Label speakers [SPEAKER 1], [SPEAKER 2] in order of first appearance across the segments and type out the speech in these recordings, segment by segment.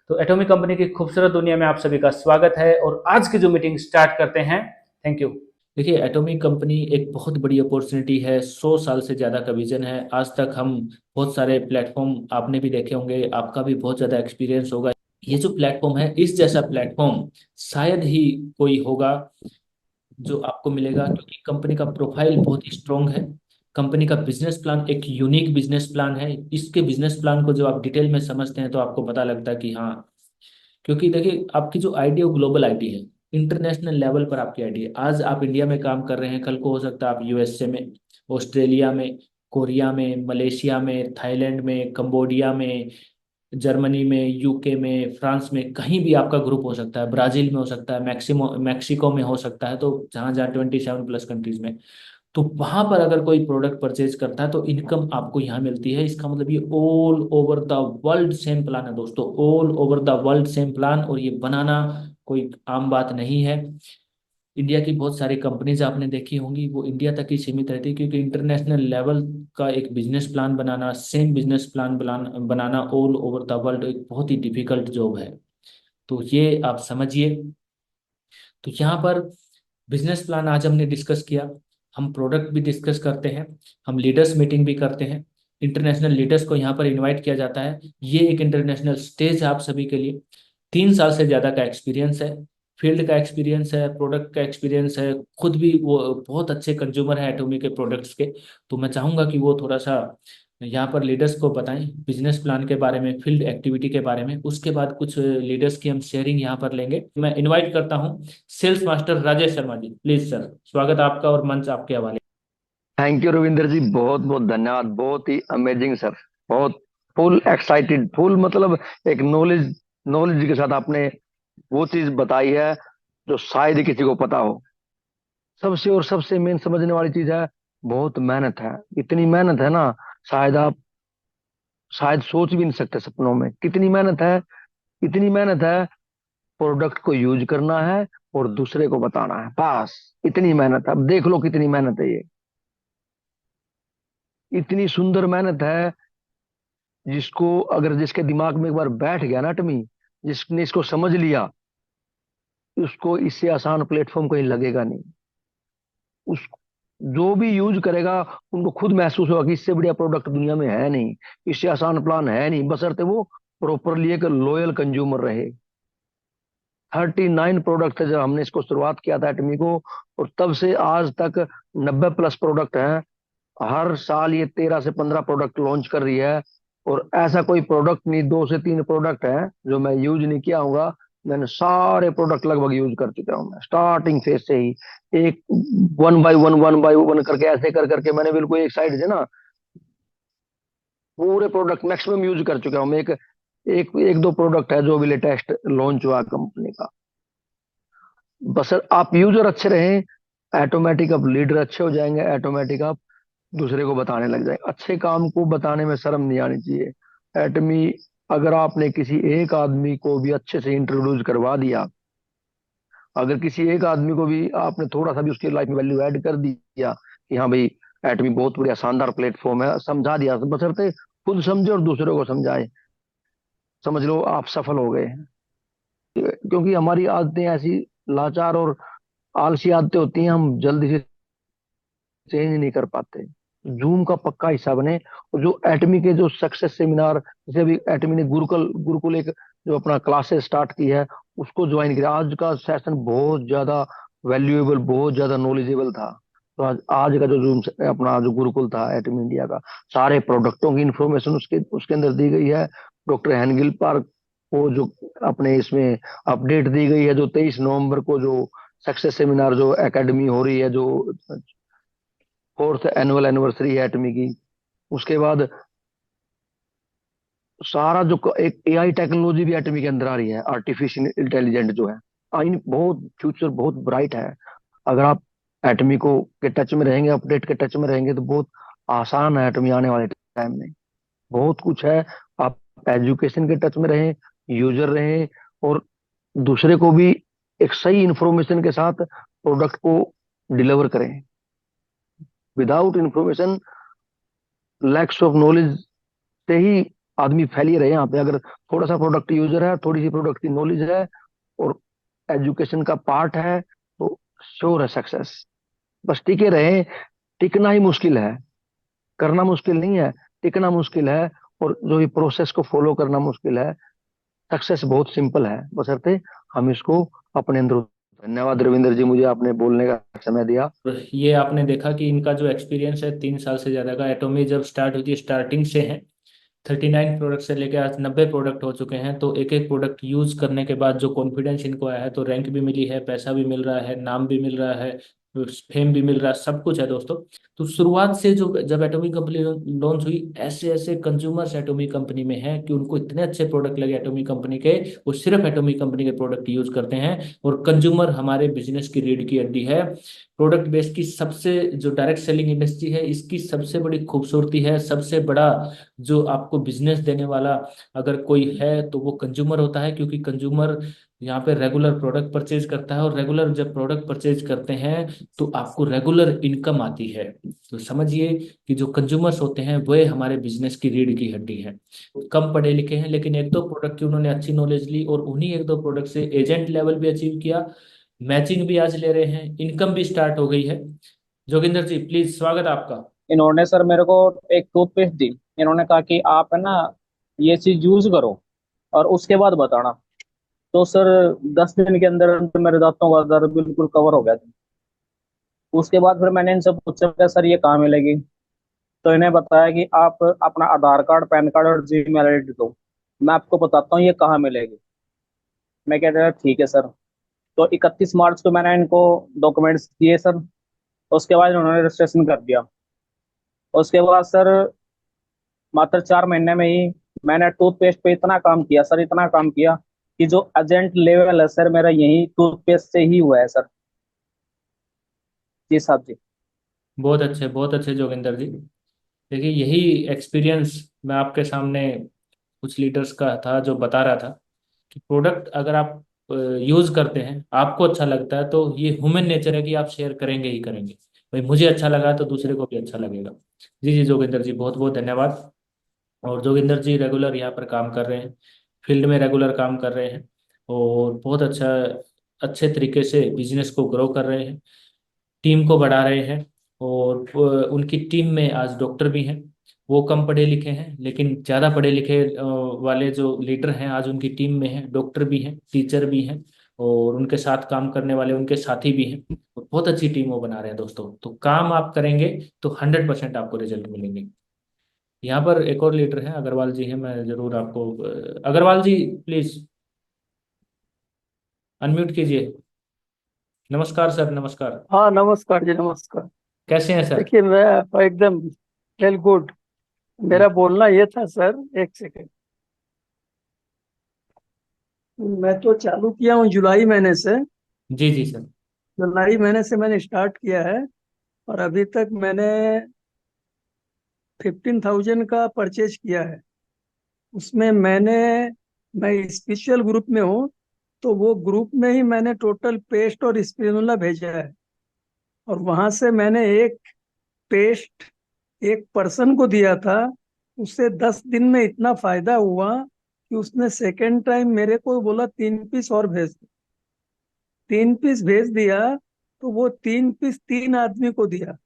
[SPEAKER 1] तो atomic company की खूबसूरत दुनिया में आप सभी का स्वागत है और आज की जो मीटिंग स्टार्ट करते हैं। Thank you. देखिए, एटॉमिक कंपनी एक बहुत बड़ी अपॉर्चुनिटी है। 100 साल से ज़्यादा का विजन है। आज तक हम बहुत सारे प्लेटफॉर्म आपने भी देखे होंगे, आपका भी बहुत ज़्यादा एक्सपीरियंस होगा। ये जो प्लेटफॉर्म है, इस जैसा प्लेटफॉर्म शायद ही कोई होगा जो आपको मिलेगा, क्योंकि कंपनी का प्रोफाइल बहुत स्ट्रॉन्ग है। कंपनी का बिजनेस प्लान एक यूनिक बिजनेस प्लान है। इसके बिजनेस प्लान को जब आप डिटेल में समझते हैं तो आपको पता लगता है कि हाँ, क्योंकि देखिए, आपकी जो आईडी है वो ग्लोबल आईडी है। इंटरनेशनल लेवल पर आपकी आईडी है। आज आप इंडिया में काम कर रहे हैं, कल को हो सकता है आप यूएसए में, ऑस्ट्रेलिया में, कोरिया में, मलेशिया में, थाईलैंड में, कंबोडिया में, जर्मनी में, यूके में, फ्रांस में, कहीं भी आपका ग्रुप हो सकता है। ब्राजील में हो सकता है, मैक्सिको में हो सकता है। तो जहाँ जहाँ 27+ कंट्रीज में, तो वहां पर अगर कोई प्रोडक्ट परचेज करता है तो इनकम आपको यहाँ मिलती है। इसका मतलब ये all over the world same plan है दोस्तों, all over the world same plan. और ये बनाना कोई आम बात नहीं है। इंडिया की बहुत सारी कंपनीज आपने देखी होंगी, वो इंडिया तक ही सीमित रहती है, क्योंकि इंटरनेशनल लेवल का एक business plan banana, same business plan banana all over the world एक बहुत ही डिफिकल्ट जॉब है। तो ये आप समझिए। तो यहाँ पर बिजनेस प्लान आज हमने डिस्कस किया। हम प्रोडक्ट भी डिस्कस करते हैं, हम लीडर्स मीटिंग भी करते हैं। इंटरनेशनल लीडर्स को यहाँ पर इनवाइट किया जाता है। ये एक इंटरनेशनल स्टेज है आप सभी के लिए। 3 साल से ज़्यादा का एक्सपीरियंस है, फील्ड का एक्सपीरियंस है, प्रोडक्ट का एक्सपीरियंस है। खुद भी वो बहुत अच्छे कंज्यूमर है एटोमी के प्रोडक्ट्स के। तो मैं चाहूँगा कि वो थोड़ा सा यहाँ पर लीडर्स को बताएं बिजनेस प्लान के बारे में, फील्ड एक्टिविटी के बारे में। उसके बाद कुछ लीडर्स की हम शेयरिंग यहाँ पर लेंगे। मैं इनवाइट करता हूँ sales master Rajesh Sharma ji. Please sir, स्वागत है आपका और मंच आपके हवाले।
[SPEAKER 2] थैंक यू रविंदर जी, बहुत बहुत धन्यवाद। बहुत ही अमेजिंग सर। बहुत फुल एक्साइटेड, फुल मतलब एक नॉलेज नॉलेज के साथ आपने वो चीज बताई है जो शायद ही किसी को पता हो। सबसे और सबसे मेन समझने वाली चीज है, बहुत मेहनत है। इतनी मेहनत है ना, शायद आप शायद सोच भी नहीं सकते सपनों में कितनी मेहनत है। इतनी मेहनत है, प्रोडक्ट को यूज करना है और दूसरे को बताना है, बस इतनी मेहनत है। अब देख लो कितनी मेहनत है ये। इतनी सुंदर मेहनत है, जिसको अगर जिसके दिमाग में एक बार बैठ गया ना टमी, जिसने इसको समझ लिया, उसको इससे आसान प्लेटफॉर्म कहीं लगेगा नहीं। उस जो भी यूज करेगा, उनको खुद महसूस होगा कि इससे बढ़िया प्रोडक्ट दुनिया में है नहीं, इससे आसान प्लान है नहीं, बशर्ते वो प्रॉपरली एक लॉयल कंज्यूमर रहे। 39 प्रोडक्ट है जब हमने इसको शुरुआत किया था एटमी को, और तब से आज तक 90+ प्रोडक्ट हैं। हर साल ये 13 से 15 प्रोडक्ट लॉन्च कर रही है। और ऐसा कोई प्रोडक्ट नहीं, 2 से 3 प्रोडक्ट है जो मैं यूज नहीं किया हूँ। मैंने सारे प्रोडक्ट लगभग यूज कर चुका हूँ, मैं स्टार्टिंग फेज से ही। एक वन बाई वन करके, ऐसे कर करके मैंने बिल्कुल एक साइड से ना पूरे प्रोडक्ट मैक्सिमम यूज कर चुका हूँ मैं। एक एक एक दो प्रोडक्ट है जो भी लेटेस्ट लॉन्च हुआ कंपनी का। बस आप यूजर अच्छे रहें, ऑटोमेटिक आप लीडर अच्छे हो जाएंगे, ऑटोमेटिक आप दूसरे को बताने लग जाए। अच्छे काम को बताने में शर्म नहीं आनी चाहिए। एटमी, अगर आपने किसी एक आदमी को भी अच्छे से इंट्रोड्यूस करवा दिया, अगर किसी एक आदमी को भी आपने थोड़ा सा भी उसकी लाइफ में वैल्यू ऐड कर दिया कि हाँ भाई, एटमी बहुत बढ़िया शानदार प्लेटफॉर्म है, समझा दिया, तो बशर्ते खुद समझे और दूसरों को समझाए, समझ लो आप सफल हो गए। क्योंकि हमारी आदतें ऐसी लाचार और आलसी आदतें होती हैं, हम जल्दी से चेंज नहीं कर पाते। जूम का पक्का हिस्सा बने। और जो एटमी के जो सक्सेस सेमिनार, जैसे अभी एटमी ने गुरुकुल गुरुकुल एक जो अपना क्लासेस स्टार्ट की है, उसको ज्वाइन किया। आज का सेशन बहुत ज्यादा वैल्यूएबल, बहुत ज्यादा नॉलेजेबल था। तो आज आज का जो जूम अपना जो गुरुकुल था एटमी इंडिया का, सारे प्रोडक्टों की इंफॉर्मेशन उसके उसके अंदर दी गई है। डॉक्टर हैनगिल पार्क को जो अपने इसमें अपडेट दी गई है, जो 23 नवंबर को जो सक्सेस सेमिनार जो एकेडमी हो रही है, जो 4th एनुअल एनिवर्सरी है एटमी की। उसके बाद सारा जो एक एआई टेक्नोलॉजी भी एटमी के अंदर आ रही है, आर्टिफिशियल इंटेलिजेंट जो है। आई बहुत फ्यूचर बहुत ब्राइट है। अगर आप एटमी को के टच में रहेंगे, अपडेट के टच में रहेंगे, तो बहुत आसान है एटमी आने वाले टाइम में। बहुत कुछ है। आप एजुकेशन के टच में रहें, यूजर रहें, और दूसरे को भी एक सही इंफॉर्मेशन के साथ प्रोडक्ट को डिलीवर करें। Without information, lakhs of knowledge से ही आदमी फैल ही रहे हैं यहाँ पे। अगर थोड़ा सा प्रोडक्ट यूजर है, थोड़ी सी प्रोडक्ट की नॉलेज है और एजुकेशन का पार्ट है, तो श्योर है सक्सेस। बस टिके रहे। टिकना ही मुश्किल है, करना मुश्किल नहीं है, टिकना मुश्किल है। और जो ये प्रोसेस को फॉलो करना मुश्किल है। सक्सेस बहुत सिंपल है, बशर्ते हम इसको अपने अंदर। धन्यवाद रविंद्र जी, मुझे आपने बोलने का समय दिया।
[SPEAKER 1] ये आपने देखा कि इनका जो एक्सपीरियंस है 3 साल से ज़्यादा का, एटोमी जब स्टार्ट हुई थी स्टार्टिंग से है। 39 प्रोडक्ट से लेकर आज 90 प्रोडक्ट हो चुके हैं। तो एक एक प्रोडक्ट यूज करने के बाद जो कॉन्फिडेंस इनको आया है, तो रैंक भी मिली है, पैसा भी मिल रहा है, नाम भी मिल रहा है, फेम भी मिल रहा है, सब कुछ है दोस्तों। तो शुरुआत से जो जब एटोमी कंपनी लॉन्च हुई, ऐसे ऐसे कंज्यूमर्स एटोमी कंपनी में हैं कि उनको इतने अच्छे प्रोडक्ट लगे एटोमी कंपनी के, वो सिर्फ एटोमी कंपनी के प्रोडक्ट यूज करते हैं। और कंज्यूमर हमारे बिजनेस की रीढ़ की हड्डी है। प्रोडक्ट बेस की सबसे जो डायरेक्ट सेलिंग इंडस्ट्री है, इसकी सबसे बड़ी खूबसूरती है, सबसे बड़ा जो आपको बिजनेस देने वाला अगर कोई है तो वो कंज्यूमर होता है। क्योंकि कंज्यूमर यहाँ पे रेगुलर प्रोडक्ट परचेज करता है, और रेगुलर जब प्रोडक्ट परचेज करते हैं तो आपको रेगुलर इनकम आती है। तो समझिए कि जो कंज्यूमर्स होते हैं वह हमारे बिजनेस की रीढ़ की हड्डी है। कम पढ़े लिखे हैं, लेकिन एक दो प्रोडक्ट की उन्होंने अच्छी नॉलेज ली, और उन्हीं एक दो प्रोडक्ट से एजेंट लेवल भी अचीव किया, मैचिंग भी आज ले रहे हैं, इनकम भी स्टार्ट हो गई है। जोगिंदर जी प्लीज, स्वागत है आपका।
[SPEAKER 3] इन्होंने सर मेरे को एक टूथपेस्ट दी। इन्होंने कहा कि आप है ना ये चीज यूज करो और उसके बाद बताना। तो सर 10 दिन के अंदर अंदर मेरे दांतों का दर्द बिल्कुल कवर हो गया था। उसके बाद फिर मैंने इनसे पूछा कि सर ये कहाँ मिलेगी। तो इन्हें बताया कि आप अपना आधार कार्ड, पैन कार्ड और जीमेल आईडी दो, मैं आपको बताता हूँ ये कहाँ मिलेगी। मैं कह रहा ठीक है सर। तो 31 मार्च को मैंने इनको डॉक्यूमेंट्स दिए सर। उसके बाद इन्होंने रजिस्ट्रेशन कर दिया। उसके बाद सर मात्र 4 महीने में ही मैंने टूथपेस्ट पे इतना काम किया सर, इतना काम किया कि जो एजेंट लेवल है सर मेरा यही टूथपेस्ट से ही हुआ है सर। जी साहब जी।
[SPEAKER 1] बहुत अच्छे जोगिंदर जी। देखिए यही एक्सपीरियंस मैं आपके सामने कुछ लीडर्स का था जो बता रहा था कि प्रोडक्ट अगर आप यूज करते हैं, आपको अच्छा लगता है, तो ये ह्यूमन नेचर है कि आप शेयर करेंगे ही करेंगे। भाई मुझे अच्छा लगा तो दूसरे को भी अच्छा लगेगा। जी जी जोगिंदर जी, बहुत बहुत धन्यवाद। और जोगिंदर जी रेगुलर यहाँ पर काम कर रहे हैं, फील्ड में रेगुलर काम कर रहे हैं, और बहुत अच्छा अच्छे तरीके से बिजनेस को ग्रो कर रहे हैं, टीम को बढ़ा रहे हैं। और उनकी टीम में आज डॉक्टर भी हैं। वो कम पढ़े लिखे हैं, लेकिन ज़्यादा पढ़े लिखे वाले जो लीडर हैं आज उनकी टीम में हैं, डॉक्टर भी हैं, टीचर भी हैं, और उनके साथ काम करने वाले उनके साथी भी हैं। और बहुत अच्छी टीम वो बना रहे हैं दोस्तों। तो काम आप करेंगे तो 100% आपको रिजल्ट मिलेंगे। यहाँ पर एक और लीडर हैं, अग्रवाल जी हैं, मैं जरूर आपको अग्रवाल जी प्लीज अनम्यूट कीजिए। नमस्कार सर, नमस्कार।
[SPEAKER 4] हाँ नमस्कार जी, नमस्कार।
[SPEAKER 1] कैसे हैं सर?
[SPEAKER 4] देखिए मैं एकदम वेल गुड। मेरा बोलना ये था सर, एक सेकंड। मैं तो चालू किया हूँ जुलाई महीने से।
[SPEAKER 1] जी जी सर।
[SPEAKER 4] जुलाई महीने से मैंने स्टार्ट किया है, और अभी तक मैंने 15,000 का परचेज किया है। उसमें मैं स्पेशल ग्रुप में हूँ, तो वो ग्रुप में ही मैंने टोटल पेस्ट और स्पिरुलिना भेजा है। और वहां से मैंने एक पेस्ट एक पर्सन को दिया था। उससे 10 दिन में इतना फायदा हुआ कि उसने सेकेंड टाइम मेरे को बोला 3 पीस और भेज दो। 3 पीस भेज दिया, तो वो 3 पीस 3 आदमी को दिया।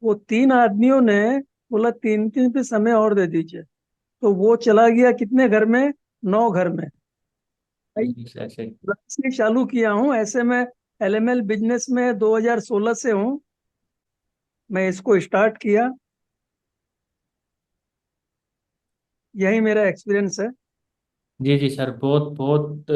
[SPEAKER 4] वो 3 आदमियों ने बोला 3 3 पीस हमें और दे दीजिए। तो वो चला गया कितने घर में? 9 घर में। भाई,
[SPEAKER 1] ऐसे।
[SPEAKER 4] जब से चालू किया हूँ ऐसे। मैं एलएमएल बिजनेस में 2016 से हूँ। मैं इसको स्टार्ट किया, यही मेरा एक्सपीरियंस है।
[SPEAKER 1] जी जी सर, बहुत बहुत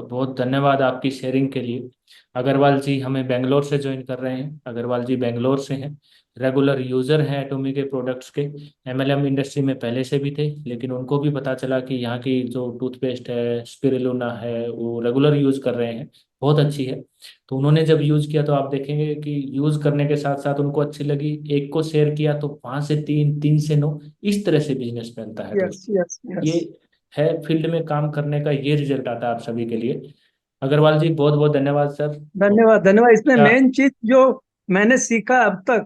[SPEAKER 1] बहुत धन्यवाद आपकी शेयरिंग के लिए। अग्रवाल जी हमें बेंगलोर से ज्वाइन कर रहे हैं। अग्रवाल जी बेंगलोर से हैं, रेगुलर यूज़र हैं एटोमी के प्रोडक्ट्स के। एमएलएम इंडस्ट्री में पहले से भी थे, लेकिन उनको भी पता चला कि यहाँ की जो टूथपेस्ट है, स्पिरुलिना है, वो रेगुलर यूज़ कर रहे हैं, बहुत अच्छी है। तो उन्होंने जब यूज़ किया तो आप देखेंगे कि यूज़ करने के साथ साथ उनको अच्छी लगी, एक को शेयर किया तो 5 से 3, 3 से 9, इस तरह से बिजनेस बनता है
[SPEAKER 4] यस
[SPEAKER 1] दोस्तों।
[SPEAKER 4] Yes yes.
[SPEAKER 1] ये है फील्ड में काम करने का, ये रिजल्ट आता है आप सभी के लिए। अग्रवाल जी बहुत बहुत धन्यवाद सर।
[SPEAKER 4] धन्यवाद धन्यवाद। इसमें
[SPEAKER 1] क्या?
[SPEAKER 4] मेन चीज जो मैंने सीखा अब तक,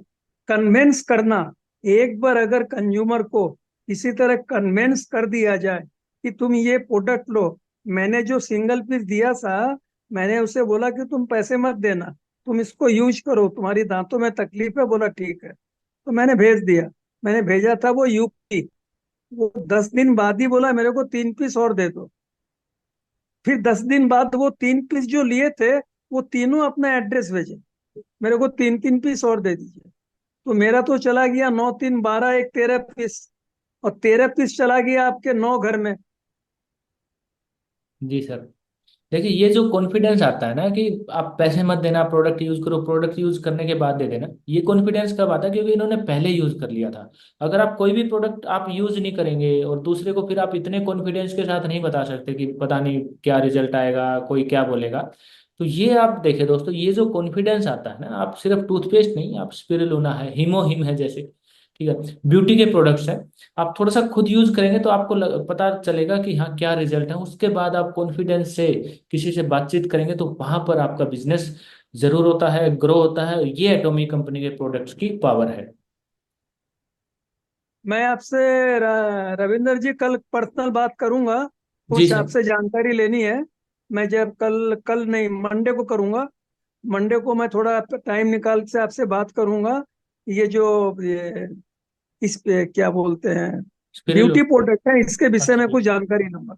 [SPEAKER 4] कन्विंस करना। एक बार अगर कंज्यूमर को इसी तरह कन्वेंस कर दिया जाए कि तुम ये प्रोडक्ट लो। मैंने जो सिंगल पीस दिया था, मैंने उसे बोला कि तुम पैसे मत देना, तुम इसको यूज करो, तुम्हारी दांतों में तकलीफ है। बोला ठीक है, तो मैंने भेज दिया। मैंने भेजा था वो यूपी। वो 10 दिन बाद ही बोला मेरे को 3 पीस और दे दो। फिर 10 दिन बाद वो 3 पीस जो लिए थे, वो तीनों अपना एड्रेस भेजे, मेरे को 3 3 पीस और दे दीजिए। तो मेरा तो चला गया 9 3 12, एक 13 पीस, और 13 पीस चला गया आपके 9 घर में।
[SPEAKER 1] जी सर। देखिए ये जो कॉन्फिडेंस आता है ना कि आप पैसे मत देना, प्रोडक्ट यूज करो, प्रोडक्ट यूज करने के बाद दे देना, ये कॉन्फिडेंस कब आता है? क्योंकि इन्होंने पहले यूज कर लिया था। अगर आप कोई भी प्रोडक्ट आप यूज नहीं करेंगे और दूसरे को फिर आप इतने कॉन्फिडेंस के साथ नहीं बता सकते कि पता नहीं क्या रिजल्ट आएगा, कोई क्या बोलेगा। तो ये आप देखिए दोस्तों, ये जो कॉन्फिडेंस आता है ना, आप सिर्फ टूथपेस्ट नहीं, आप स्पिरुलिना है, हीमो हिम है जैसे, ठीक है, ब्यूटी के प्रोडक्ट्स हैं, आप थोड़ा सा खुद यूज करेंगे तो आपको पता चलेगा कि हाँ क्या रिजल्ट है। उसके बाद आप कॉन्फिडेंस से किसी से बातचीत करेंगे तो वहां पर आपका बिजनेस जरूर होता है, ग्रो होता है। ये एटॉमी कंपनी के प्रोडक्ट्स की पावर है।
[SPEAKER 4] मैं आपसे रविंदर जी कल पर्सनल बात करूंगा,
[SPEAKER 1] जी
[SPEAKER 4] कुछ
[SPEAKER 1] सर।
[SPEAKER 4] आपसे जानकारी लेनी है। मैं जब कल कल नहीं, मंडे को करूंगा। मंडे को मैं थोड़ा टाइम निकाल से आपसे बात करूंगा। ये जो ये इस पे क्या बोलते हैं,
[SPEAKER 1] स्पिरुलिना।
[SPEAKER 4] ब्यूटी प्रोडक्ट है, इसके विषय में
[SPEAKER 1] अच्छा।
[SPEAKER 4] कुछ जानकारी लूंगा।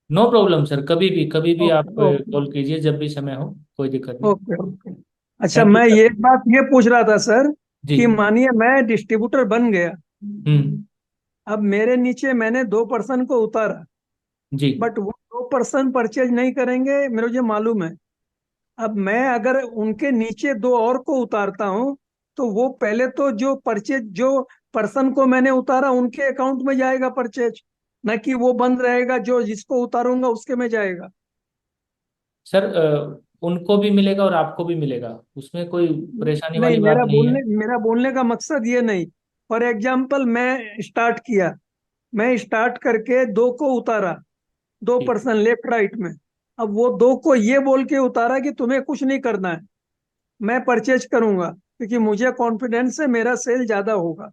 [SPEAKER 1] नो प्रॉब्लम सर, कभी भी आप
[SPEAKER 4] ओके ओके
[SPEAKER 1] कॉल कीजिए जब भी समय हो, कोई दिक्कत नहीं।
[SPEAKER 4] Okay okay. अच्छा,
[SPEAKER 1] थैंक यू
[SPEAKER 4] मैं
[SPEAKER 1] सर।
[SPEAKER 4] ये बात ये पूछ रहा था सर,
[SPEAKER 1] जी।
[SPEAKER 4] कि मानिए मैं डिस्ट्रीब्यूटर बन गया।
[SPEAKER 1] हम्म।
[SPEAKER 4] अब मेरे नीचे मैंने 2 पर्सन को उतारा,
[SPEAKER 1] जी
[SPEAKER 4] बट वो 2 पर्सन परचेज नहीं करेंगे, मुझे मालूम है। अब मैं अगर उनके नीचे 2 और को उतारता हूं, तो वो पहले तो जो परचेज, जो पर्सन को मैंने उतारा उनके अकाउंट में जाएगा परचेज, न कि वो बंद रहेगा जो जिसको उतारूंगा उसके में जाएगा।
[SPEAKER 1] सर, उनको भी मिलेगा और आपको भी मिलेगा, उसमें कोई परेशानी
[SPEAKER 4] नहीं,
[SPEAKER 1] वाली बात नहीं है।
[SPEAKER 4] मेरा बोलने का मकसद ये नहीं। फॉर एग्जाम्पल, मैं स्टार्ट किया, मैं स्टार्ट करके 2 को उतारा, दो
[SPEAKER 1] ठीक।
[SPEAKER 4] पर्सन लेफ्ट राइट में। अब वो 2 को ये बोल के उतारा कि तुम्हें कुछ नहीं करना है, मैं परचेज करूंगा, क्योंकि मुझे कॉन्फिडेंस है मेरा सेल ज्यादा होगा।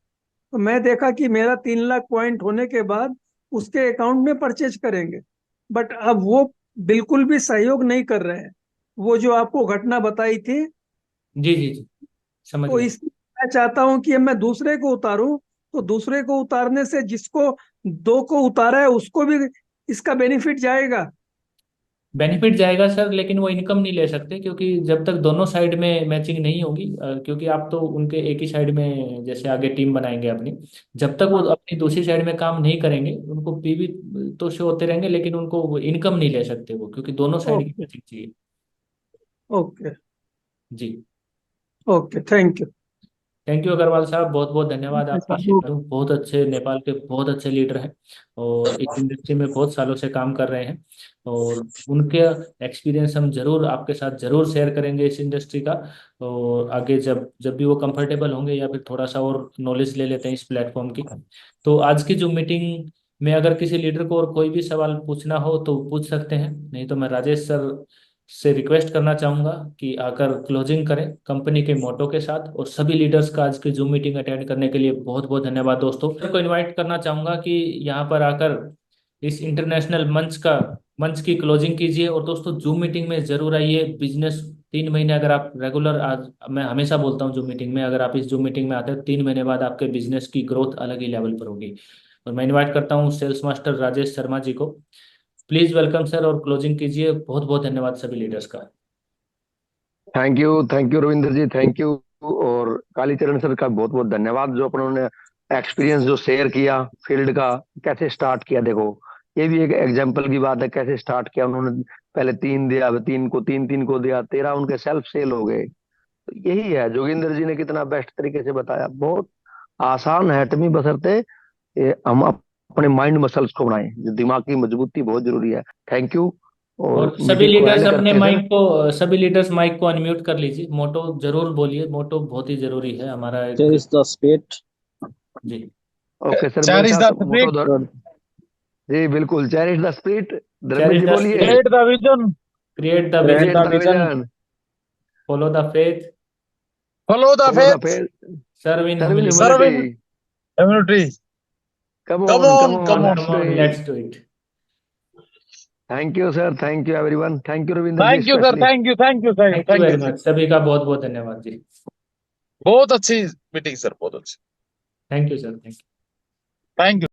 [SPEAKER 4] तो मैं देखा कि मेरा 3 लाख पॉइंट होने के बाद उसके अकाउंट में परचेज करेंगे। बट अब वो बिल्कुल भी सहयोग नहीं कर रहे हैं, वो जो आपको घटना बताई थी।
[SPEAKER 1] जी जी जी, समझ
[SPEAKER 4] तो
[SPEAKER 1] गए।
[SPEAKER 4] इसलिए मैं चाहता हूं कि अब मैं दूसरे को उतारूं, तो दूसरे को उतारने से जिसको 2 को उतारा है उसको भी इसका बेनिफिट जाएगा।
[SPEAKER 1] बेनिफिट जाएगा सर, लेकिन वो इनकम नहीं ले सकते क्योंकि जब तक दोनों साइड में मैचिंग नहीं होगी, क्योंकि आप तो उनके एक ही साइड में जैसे आगे टीम बनाएंगे अपनी, जब तक वो
[SPEAKER 4] हाँ।
[SPEAKER 1] अपनी दूसरी साइड में काम नहीं करेंगे उनको पीवी तो शो होते रहेंगे, लेकिन उनको इनकम नहीं ले सकते वो, क्योंकि दोनों साइड की
[SPEAKER 4] ओके
[SPEAKER 1] मैचिंग चाहिए।
[SPEAKER 4] ओके
[SPEAKER 1] जी।
[SPEAKER 4] Okay, thank you.
[SPEAKER 1] Thank you Agarwal sahab, बहुत बहुत धन्यवाद। आपका
[SPEAKER 4] अच्छा,
[SPEAKER 1] आशीर्वाद हूँ, बहुत अच्छे नेपाल के बहुत अच्छे लीडर हैं और इस इंडस्ट्री में बहुत सालों से काम कर रहे हैं, और उनके एक्सपीरियंस हम जरूर आपके साथ जरूर शेयर करेंगे इस इंडस्ट्री का। और आगे जब जब भी वो कंफर्टेबल होंगे या फिर थोड़ा सा और नॉलेज ले लेते हैं इस प्लेटफॉर्म की। तो आज की जो मीटिंग में अगर किसी लीडर को और कोई भी सवाल पूछना हो तो पूछ सकते हैं, नहीं तो मैं राजेश सर से रिक्वेस्ट करना चाहूंगा कि आकर क्लोजिंग करें कंपनी के मोटो के साथ। और सभी लीडर्स का आज की जूम मीटिंग अटेंड करने के लिए बहुत बहुत धन्यवाद दोस्तों। सर को इनवाइट करना चाहूंगा कि यहाँ पर आकर इस इंटरनेशनल मंच की क्लोजिंग कीजिए। और दोस्तों जूम मीटिंग में जरूर आइए। बिजनेस 3 महीने अगर आप रेगुलर, आज मैं हमेशा बोलता हूँ जूम मीटिंग में, अगर आप इस जूम मीटिंग में आते हैं 3 महीने बाद आपके बिजनेस की ग्रोथ अलग ही लेवल पर होगी। और मैं इनवाइट करता हूँ सेल्स मास्टर राजेश शर्मा जी को। प्लीज वेलकम सर, और क्लोजिंग कीजिए। बहुत बहुत धन्यवाद सभी लीडर्स का।
[SPEAKER 2] Thank you Ravinder ji, thank you. और कालीचरण सर का बहुत बहुत धन्यवाद, जो अपनों एक्सपीरियंस जो शेयर किया फील्ड का, कैसे स्टार्ट किया। देखो ये भी एक एग्जांपल की बात है, कैसे स्टार्ट किया उन्होंने। पहले 3 दिया, 3 को 3 को दिया, 13 उनके सेल्फ सेल हो गए। तो यही है, जोगिंदर जी ने कितना बेस्ट तरीके से बताया। बहुत आसान है टमी, बशर्ते हम अपने माइंड मसल्स को बनाएं। जो दिमाग की मजबूती बहुत जरूरी है। Thank you. और
[SPEAKER 1] और
[SPEAKER 2] मीटिंग को एंड करते हैं सर।
[SPEAKER 1] सभी लीडर्स माइक को अनम्यूट कर लीजिए, मोटो जरूर बोलिए, मोटो बहुत ही जरूरी है हमारा एक।
[SPEAKER 3] Cherish the spirit.
[SPEAKER 1] जी।
[SPEAKER 2] ओके सर, मेरे
[SPEAKER 5] Cherish the
[SPEAKER 2] साथ मोटो
[SPEAKER 5] spirit,
[SPEAKER 2] जी बिल्कुल, cherish the spirit. Dharmesh
[SPEAKER 1] cherish
[SPEAKER 2] जी
[SPEAKER 1] द
[SPEAKER 2] बोलिए।
[SPEAKER 1] Spirit,
[SPEAKER 5] create the vision,
[SPEAKER 1] create the
[SPEAKER 3] create
[SPEAKER 2] create
[SPEAKER 1] vision,
[SPEAKER 3] the
[SPEAKER 2] the
[SPEAKER 3] vision,
[SPEAKER 2] vision,
[SPEAKER 1] follow the faith,
[SPEAKER 5] follow the
[SPEAKER 2] follow the
[SPEAKER 5] faith,
[SPEAKER 2] faith,
[SPEAKER 1] serve in
[SPEAKER 2] serve in
[SPEAKER 1] humility.
[SPEAKER 5] serve
[SPEAKER 2] humility,
[SPEAKER 5] in community.
[SPEAKER 2] Come
[SPEAKER 5] Come
[SPEAKER 2] on,
[SPEAKER 5] on, come on.
[SPEAKER 2] let's
[SPEAKER 1] Come
[SPEAKER 2] do
[SPEAKER 1] on,
[SPEAKER 2] it.
[SPEAKER 1] let's do it.
[SPEAKER 2] Thank you, sir. Thank you, everyone. Thank you, Ravinder ji,
[SPEAKER 5] thank you sir,
[SPEAKER 2] especially.
[SPEAKER 5] Thank you, thank you,
[SPEAKER 1] thank you
[SPEAKER 5] thank
[SPEAKER 1] very
[SPEAKER 5] you ji.
[SPEAKER 1] Much, सभी का बहुत बहुत धन्यवाद जी।
[SPEAKER 5] बहुत अच्छी meeting sir, बहुत अच्छी।
[SPEAKER 1] Thank you sir, thank you.
[SPEAKER 5] Thank you.